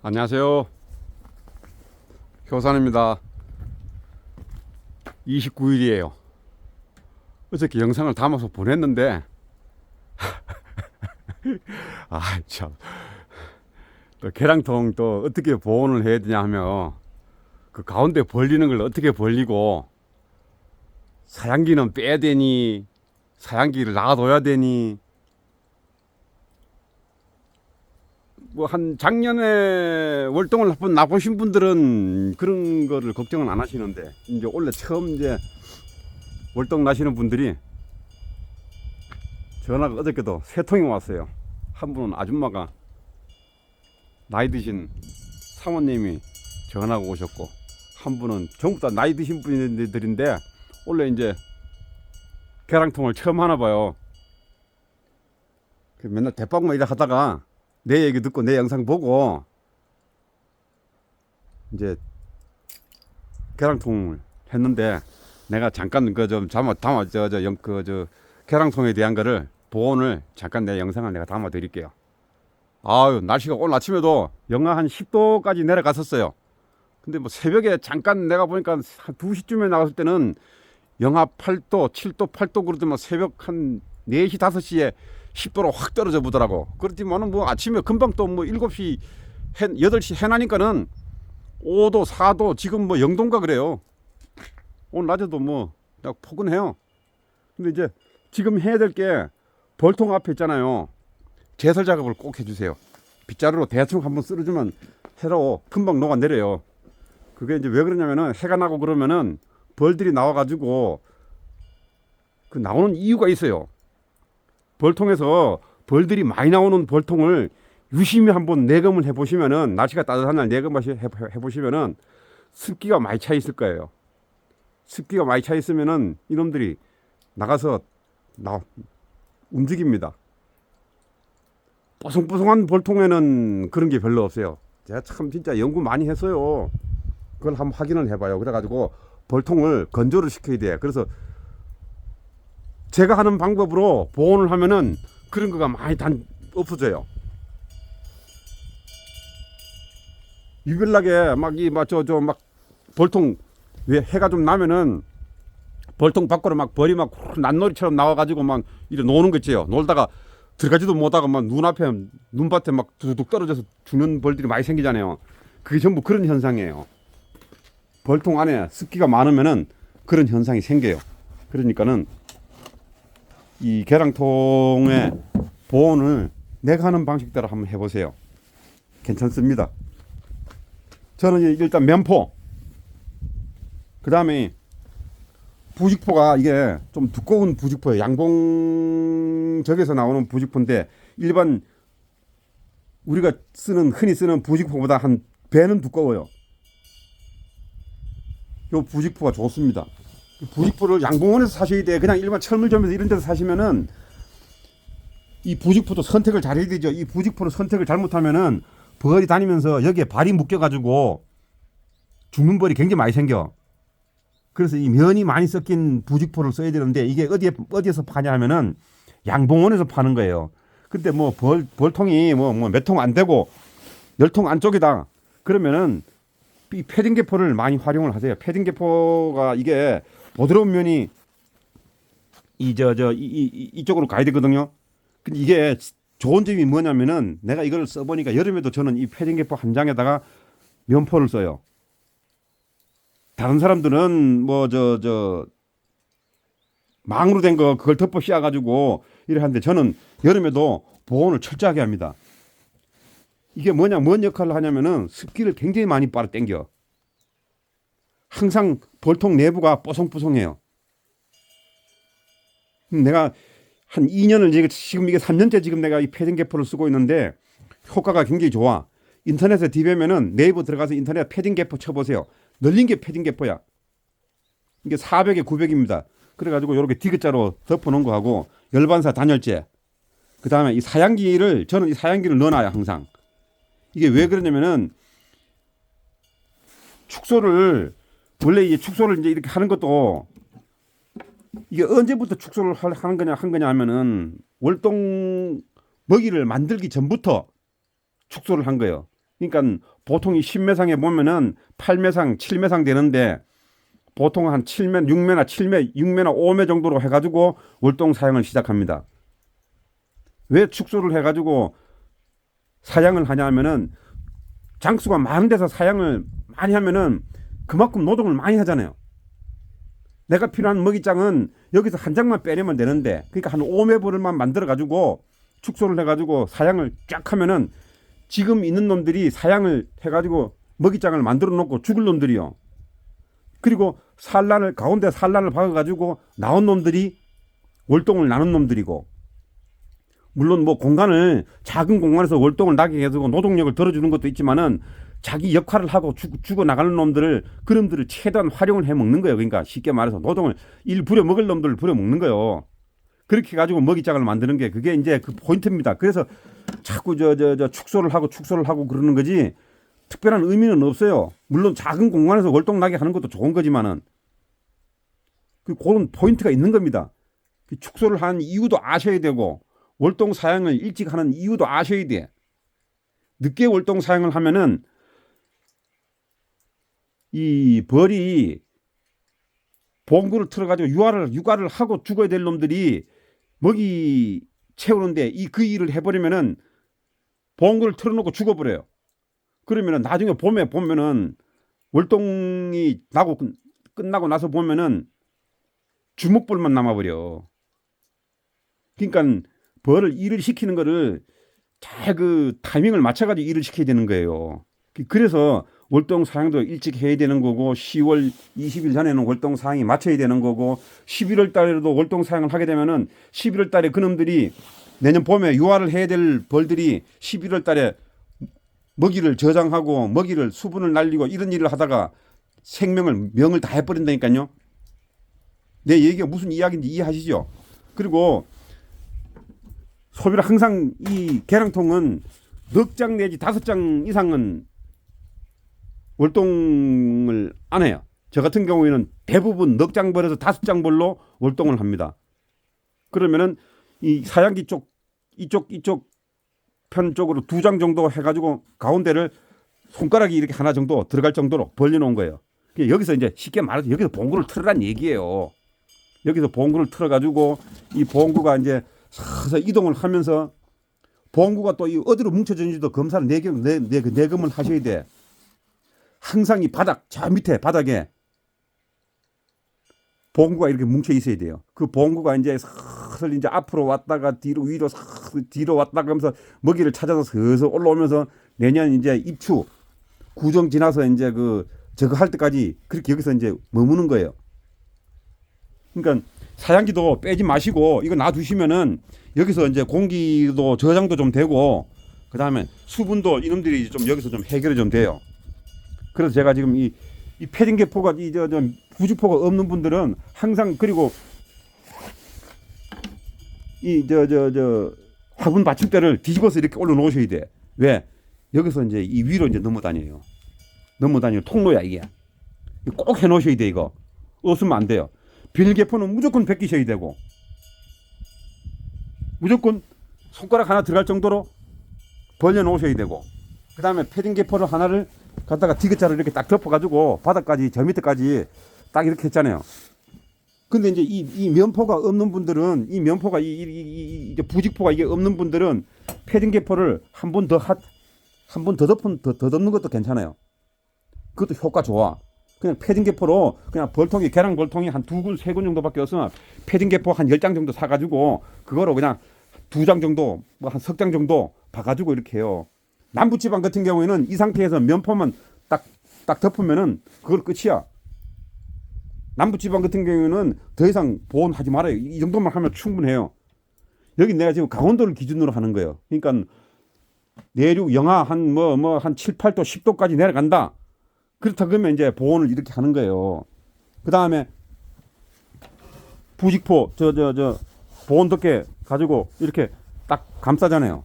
안녕하세요. 효산입니다. 29일이에요. 어저께 영상을 담아서 보냈는데 참, 또 계량통 또 어떻게 보온을 해야 되냐 하면 그 가운데 벌리는 걸 어떻게 벌리고 사양기는 빼야 되니 사양기를 놔둬야 되니 뭐 한 작년에 월동을 한번 나보신 분들은 그런 거를 걱정은 안 하시는데 이제 원래 처음 이제 월동 나시는 분들이 전화가 어저께도 세 통이 왔어요. 한 분은 아줌마가 나이 드신 사모님이 전화가 오셨고, 한 분은 전부 다 나이 드신 분들인데 원래 이제 계량통을 처음 하나 봐요. 맨날 대빵만 일을 하다가 내 얘기 듣고 내 영상 보고 이제 계량통을 했는데, 내가 잠깐 그 좀 담아 저 계량통에 대한 거를 보온을 잠깐 내 영상을 내가 담아 드릴게요. 아유, 날씨가 오늘 아침에도 영하 한 10도까지 내려갔었어요. 근데 뭐 새벽에 잠깐 내가 보니까 한 2시쯤에 나갔을 때는 영하 8도, 7도, 8도 그러더만 새벽 한 4시, 5시에 10도로 확 떨어져 보더라고. 그렇지만은 뭐 아침에 금방 또 뭐 7시, 8시 해나니까는 5도, 4도, 지금 뭐 0도인가 그래요. 오늘 낮에도 뭐 포근해요. 근데 이제 지금 해야 될 게 벌통 앞에 있잖아요. 제설 작업을 꼭 해주세요. 빗자루로 대충 한번 쓸어주면 해로 금방 녹아내려요. 그게 이제 왜 그러냐면은 해가 나고 그러면은 벌들이 나와가지고 그 나오는 이유가 있어요. 벌통에서 벌들이 많이 나오는 벌통을 유심히 한번 내검을 해보시면은, 날씨가 따뜻한 날 내검을 해보시면은 습기가 많이 차 있을 거예요. 습기가 많이 차 있으면은 이놈들이 나가서 움직입니다. 뽀송뽀송한 벌통에는 그런 게 별로 없어요. 제가 참 진짜 연구 많이 했어요. 그걸 한번 확인을 해봐요. 그래가지고 벌통을 건조를 시켜야 돼. 그래서 제가 하는 방법으로 보온을 하면은 그런 거가 많이 없어져요. 유별나게 막 벌통 왜 해가 좀 나면은 벌통 밖으로 막 벌이 막 난놀이처럼 나와가지고 막 이래 노는 거 있지요. 놀다가 들어가지도 못하고 막 눈밭에 막 두둑 떨어져서 죽는 벌들이 많이 생기잖아요. 그게 전부 그런 현상이에요. 벌통 안에 습기가 많으면은 그런 현상이 생겨요. 그러니까는 이 계량통의 보온을 내가 하는 방식대로 한번 해보세요. 괜찮습니다. 저는 일단 면포, 그 다음에 부직포가 이게 좀 두꺼운 부직포예요. 양봉적에서 나오는 부직포인데 일반 우리가 흔히 쓰는 부직포보다 한 배는 두꺼워요. 이 부직포가 좋습니다. 부직포를 양봉원에서 사셔야 돼. 그냥 일반 철물점에서 이런 데서 사시면은 이 부직포도 선택을 잘 해야 되죠. 이 부직포를 선택을 잘못하면은 벌이 다니면서 여기에 발이 묶여가지고 죽는 벌이 굉장히 많이 생겨. 그래서 이 면이 많이 섞인 부직포를 써야 되는데, 이게 어디에서 파냐 하면은 양봉원에서 파는 거예요. 근데 뭐 벌통이 몇 통 안 되고 10통 안쪽이다 그러면은 이 패딩 계포를 많이 활용을 하세요. 패딩 계포가 이게 부드러운 면이 이쪽으로 가야 되거든요. 근데 이게 좋은 점이 뭐냐면은, 내가 이걸 써보니까 여름에도 저는 이 패딩 계포 한 장에다가 면포를 써요. 다른 사람들은 망으로 된 거 그걸 덮어 씌워가지고 이래 하는데, 저는 여름에도 보온을 철저하게 합니다. 이게 뭔 역할을 하냐면은 습기를 굉장히 많이 빨아 당겨. 항상 벌통 내부가 뽀송뽀송해요. 내가 한 2년을 지금 이게 3년째 지금 내가 이 패딩 계포를 쓰고 있는데 효과가 굉장히 좋아. 인터넷에 디베면은 네이버 들어가서 인터넷 패딩 계포 쳐보세요. 널린 게 패딩 계포야. 이게 400에 900입니다. 그래가지고 이렇게 디귿자로 덮어놓은 거 하고 열반사 단열재. 그 다음에 이 사양기를, 저는 이 사양기를 넣어놔요 항상. 이게 왜 그러냐면은 원래 이 축소를 이제 이렇게 하는 것도, 이게 언제부터 축소를 한 거냐 하면은 월동 먹이를 만들기 전부터 축소를 한 거예요. 그러니까 보통 이 10매상에 보면은 8매상, 7매상 되는데 보통 한 7매, 6매나 7매, 6매나 5매 정도로 해가지고 월동 사양을 시작합니다. 왜 축소를 해가지고 사양을 하냐면은 장수가 많은 데서 사양을 많이 하면은 그만큼 노동을 많이 하잖아요. 내가 필요한 먹이장은 여기서 한 장만 빼내면 되는데, 그러니까 한 5매벌만 만들어가지고 축소를 해가지고 사양을 쫙 하면은 지금 있는 놈들이 사양을 해가지고 먹이장을 만들어 놓고 죽을 놈들이요. 그리고 산란을, 가운데 산란을 박아가지고 나온 놈들이 월동을 나눈 놈들이고, 물론 뭐 공간을, 작은 공간에서 월동을 나게 해서 노동력을 덜어주는 것도 있지만은 자기 역할을 하고 죽어 나가는 놈들을, 그놈들을 최대한 활용을 해 먹는 거예요. 그러니까 쉽게 말해서 노동을 부려 먹을 놈들을 부려 먹는 거예요. 그렇게 해가지고 먹이장을 만드는 게 그게 이제 그 포인트입니다. 그래서 자꾸 축소를 하고 그러는 거지 특별한 의미는 없어요. 물론 작은 공간에서 월동 나게 하는 것도 좋은 거지만은 그런 포인트가 있는 겁니다. 축소를 하는 이유도 아셔야 되고 월동 사양을 일찍 하는 이유도 아셔야 돼. 늦게 월동 사양을 하면은 이 벌이 봉구를 틀어가지고 육아를 하고 죽어야 될 놈들이 먹이 채우는데 그 일을 해버리면은 봉구를 틀어놓고 죽어버려요. 그러면은 나중에 봄에 보면은 월동이 나고 끝나고 나서 보면은 주먹벌만 남아버려. 그러니까 벌을 일을 시키는 거를 잘 그 타이밍을 맞춰가지고 일을 시켜야 되는 거예요. 그래서 월동 사양도 일찍 해야 되는 거고 10월 20일 전에는 월동 사양이 맞춰야 되는 거고 11월 달에도 월동 사양을 하게 되면은 11월 달에 그놈들이 내년 봄에 유화를 해야 될 벌들이 11월 달에 먹이를 저장하고 먹이를 수분을 날리고 이런 일을 하다가 명을 다 해버린다니까요. 내 얘기가 무슨 이야기인지 이해하시죠? 그리고 소비를 항상 이 계량통은 넉 장 내지 5장 이상은 월동을 안 해요. 저 같은 경우에는 대부분 넉 장 벌에서 5장 벌로 월동을 합니다. 그러면은 이 사양기 쪽 이쪽 편 쪽으로 2장 정도 해가지고 가운데를 손가락이 이렇게 하나 정도 들어갈 정도로 벌려놓은 거예요. 여기서 이제 쉽게 말해서 여기서 봉구를 틀으란 얘기예요. 여기서 봉구를 틀어가지고 이 봉구가 이제 서서 이동을 하면서 봉구가 또 어디로 뭉쳐졌는지도 검사를 내검을 하셔야 돼. 항상 이 저 밑에 바닥에 봉구가 이렇게 뭉쳐 있어야 돼요. 그 봉구가 이제 슬슬 이제 앞으로 왔다가 뒤로 왔다가 하면서 먹이를 찾아서 서서 올라오면서 내년 이제 입추 구정 지나서 이제 저거 할 때까지 그렇게 여기서 이제 머무는 거예요. 그러니까 사양기도 빼지 마시고 이거 놔두시면은 여기서 이제 공기도 저장도 좀 되고 그 다음에 수분도 이놈들이 좀 여기서 좀 해결이 좀 돼요. 그래서 제가 지금 이 패딩 개포가 부직포가 없는 분들은 항상 그리고 화분 받침대를 뒤집어서 이렇게 올려놓으셔야 돼. 왜? 여기서 이제 이 위로 이제 넘어다녀요. 통로야 이게. 꼭 해놓으셔야 돼 이거. 없으면 안 돼요. 비닐 개포는 무조건 벗기셔야 되고 무조건 손가락 하나 들어갈 정도로 벌려놓으셔야 되고 그 다음에 패딩 개포를 하나를 갖다가 디귿자로 이렇게 딱 덮어가지고 바닥까지 저 밑에까지 딱 이렇게 했잖아요. 근데 이제 이 면포가 없는 분들은 이 면포가 이제 부직포가 이게 없는 분들은 패딩 개포를 한 번 더 덮는 것도 괜찮아요. 그것도 효과 좋아. 그냥 패딩 개포로 그냥 계량 벌통이 한 2군, 3군 정도밖에 없으면 패딩 개포 한 10장 정도 사가지고 그거로 그냥 2장 정도, 뭐 한 석 장 정도 봐가지고 이렇게 해요. 남부지방 같은 경우에는 이 상태에서 면포만 딱 덮으면은 그걸 끝이야. 남부지방 같은 경우에는 더 이상 보온하지 말아요. 이 정도만 하면 충분해요. 여기 내가 지금 강원도를 기준으로 하는 거예요. 그러니까 내륙 영하 한 7, 8도, 10도까지 내려간다. 그렇다 그러면 이제 보온을 이렇게 하는 거예요. 그 다음에 부직포 보온 덮개 가지고 이렇게 딱 감싸잖아요.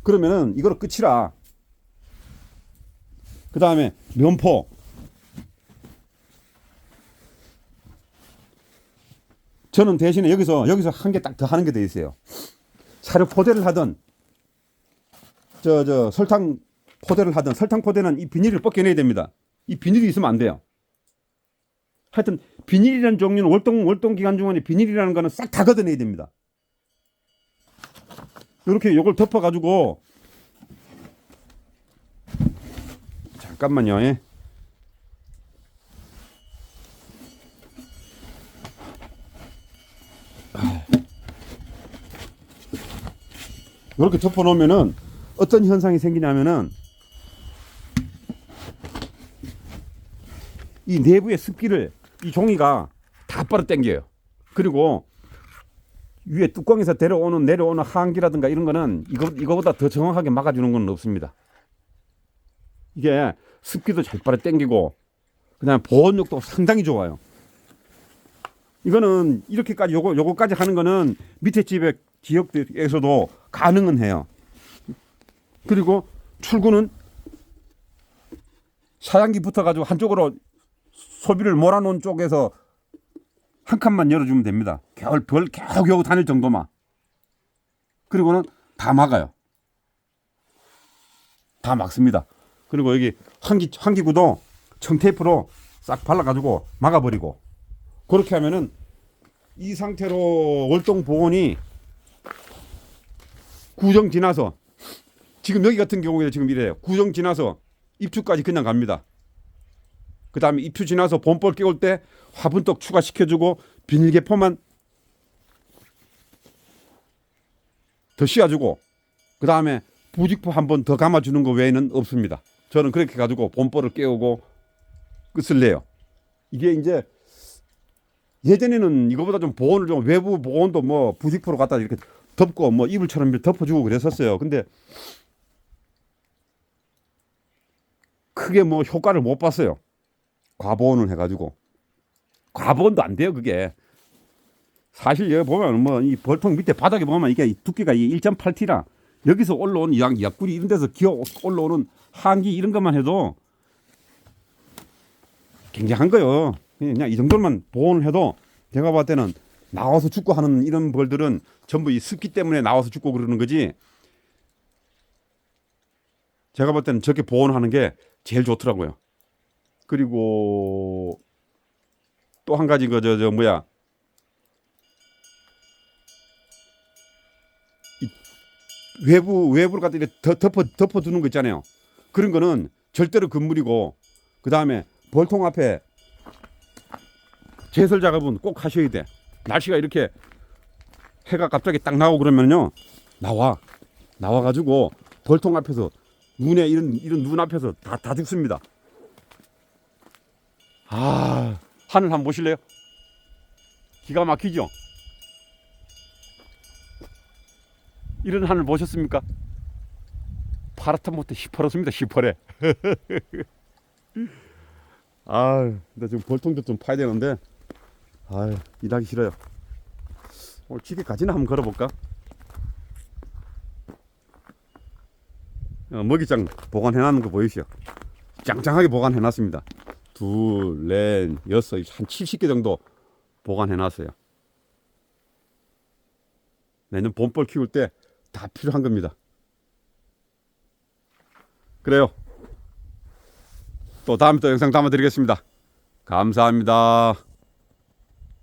그러면은 이거로 끝이라. 그 다음에 면포. 저는 대신에 여기서 한 개 딱 더 하는 게 돼 있어요. 사료 포대를 하든 설탕 포대를 하든 설탕 포대는 이 비닐을 벗겨내야 됩니다. 이 비닐이 있으면 안 돼요. 하여튼 비닐이라는 종류는 월동 기간 중에 비닐이라는 거는 싹 다 걷어내야 됩니다. 이렇게 요걸 덮어 가지고 잠깐만요. 예. 이렇게 덮어 놓으면은 어떤 현상이 생기냐면은 이 내부의 습기를 이 종이가 다 빨아당겨요. 그리고 위에 뚜껑에서 내려오는 하한기라든가 이런 거는 이거보다 더 정확하게 막아주는 건 없습니다. 이게 습기도 잘 빨아당기고 그다음에 보온력도 상당히 좋아요. 이거는 이렇게까지 요거까지 하는 거는 밑에 지역에서도 가능은 해요. 그리고 출구는 사양기 붙어가지고 한쪽으로 소비를 몰아놓은 쪽에서 한 칸만 열어주면 됩니다. 겨우 다닐 정도만. 그리고는 다 막아요. 다 막습니다. 그리고 여기 환기구도 청테이프로 싹 발라가지고 막아버리고, 그렇게 하면은 이 상태로 월동 보온이 구정 지나서, 지금 여기 같은 경우에 지금 이래요. 구정 지나서 입추까지 그냥 갑니다. 그 다음에 입추 지나서 봄벌 깨울 때 화분떡 추가시켜주고 비닐개포만 더 씌워주고 그 다음에 부직포 한 번 더 감아주는 거 외에는 없습니다. 저는 그렇게 가지고 봄벌을 깨우고 끝을 내요. 이게 이제 예전에는 이거보다 좀 보온을 좀 외부 보온도 뭐 부직포로 갖다 이렇게 덮고 뭐 이불처럼 덮어주고 그랬었어요. 근데 크게 뭐 효과를 못 봤어요. 과보온을 해가지고. 과보온도 안 돼요, 그게. 사실 여기 보면 뭐 이 벌통 밑에 바닥에 보면 이게 두께가 1.8T라 여기서 올라오는 약구리 이런 데서 기어 올라오는 한기 이런 것만 해도 굉장한 거예요. 그냥 이 정도만 보온을 해도 제가 봤을 때는 나와서 죽고 하는 이런 벌들은 전부 이 습기 때문에 나와서 죽고 그러는 거지. 제가 볼 때는 저렇게 보온하는 게 제일 좋더라고요. 그리고 또 한 가지 외부를 갖다 이렇게 덮어두는 거 있잖아요. 그런 거는 절대로 금물이고, 그 다음에 벌통 앞에 제설 작업은 꼭 하셔야 돼. 날씨가 이렇게 해가 갑자기 딱 나오고 그러면요, 나와가지고 벌통 앞에서 눈에 이런 눈 앞에서 다 죽습니다. 하늘 한번 보실래요? 기가 막히죠? 이런 하늘 보셨습니까? 파랗다 못해 시퍼렇습니다. 시퍼래. 근데 지금 벌통도 좀 파야 되는데 일하기 싫어요. 오늘 집에 가지나 한번 걸어볼까? 먹이장 보관해놨는 거 보이시죠? 짱짱하게 보관해놨습니다. 2, 4, 6, 한 70개 정도 보관해놨어요. 내년 봄벌 키울 때 다 필요한 겁니다. 그래요. 또 다음에 또 영상 담아드리겠습니다. 감사합니다.